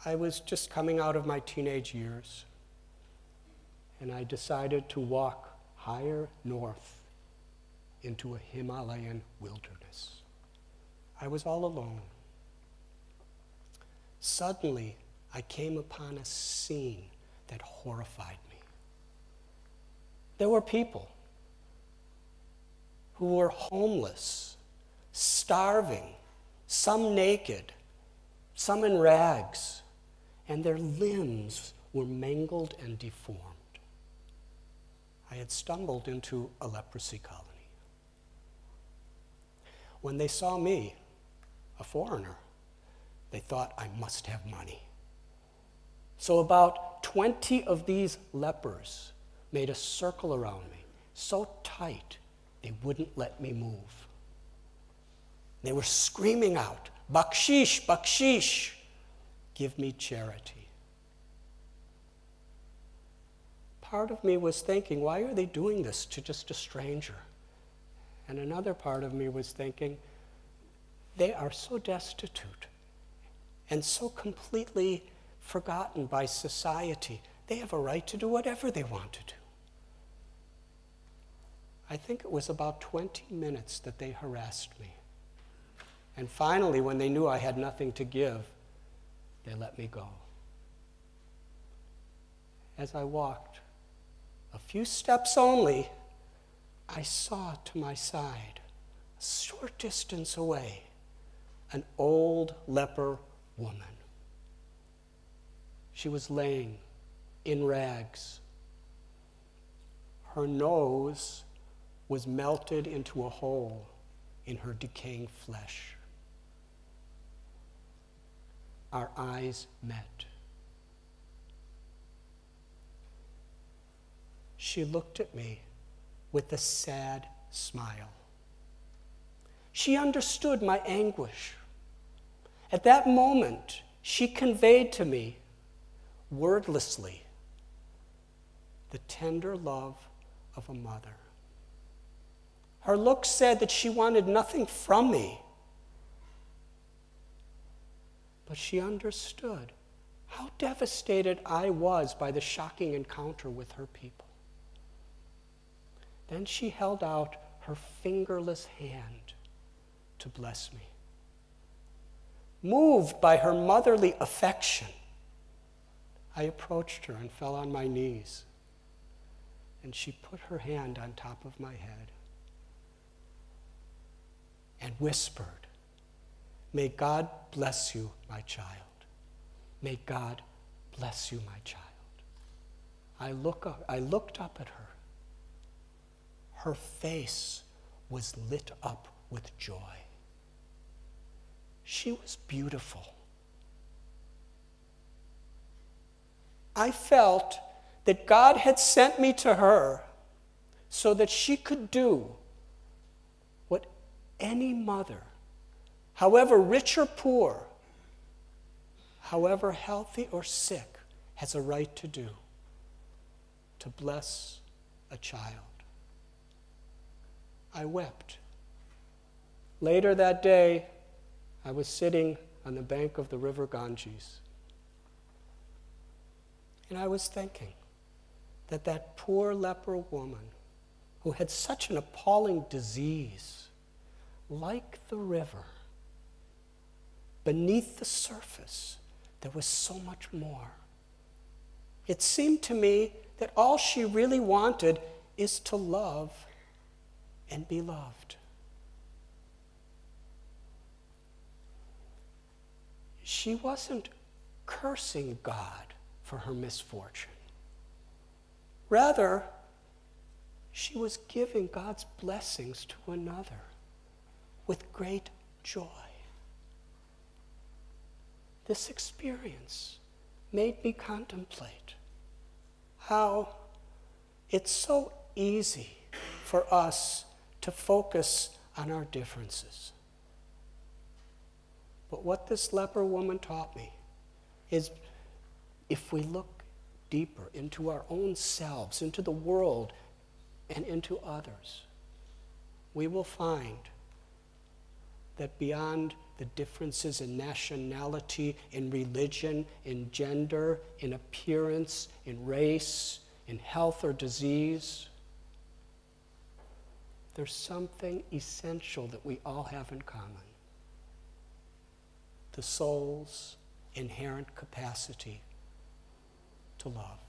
I was just coming out of my teenage years, and I decided to walk higher north into a Himalayan wilderness. I was all alone. Suddenly, I came upon a scene that horrified me. There were people who were homeless, starving, some naked, some in rags, and their limbs were mangled and deformed. I had stumbled into a leprosy colony. When they saw me, a foreigner, they thought I must have money. So about 20 of these lepers made a circle around me, so tight they wouldn't let me move. They were screaming out, "Bakshish, bakshish, give me charity." Part of me was thinking, why are they doing this to just a stranger? And another part of me was thinking, they are so destitute and so completely forgotten by society. They have a right to do whatever they want to do. I think it was about 20 minutes that they harassed me. And finally, when they knew I had nothing to give, they let me go. As I walked, a few steps only, I saw to my side, a short distance away, an old leper woman. She was laying in rags. Her nose was melted into a hole in her decaying flesh. Our eyes met. She looked at me with a sad smile. She understood my anguish. At that moment, she conveyed to me, wordlessly, the tender love of a mother. Her look said that she wanted nothing from me, but she understood how devastated I was by the shocking encounter with her people. Then she held out her fingerless hand to bless me. Moved by her motherly affection, I approached her and fell on my knees, and she put her hand on top of my head and whispered, "May God bless you, my child. May God bless you, my child." I looked up at her. Her face was lit up with joy. She was beautiful. I felt that God had sent me to her so that she could do what any mother, however rich or poor, however healthy or sick, has a right to do, to bless a child. I wept. Later that day, I was sitting on the bank of the river Ganges, and I was thinking that that poor leper woman who had such an appalling disease, like the river, beneath the surface, there was so much more. It seemed to me that all she really wanted is to love and be loved. She wasn't cursing God for her misfortune. Rather, she was giving God's blessings to another with great joy. This experience made me contemplate how it's so easy for us to focus on our differences. But what this leper woman taught me is if we look deeper into our own selves, into the world, and into others, we will find that beyond the differences in nationality, in religion, in gender, in appearance, in race, in health or disease, there's something essential that we all have in common. The soul's inherent capacity to love.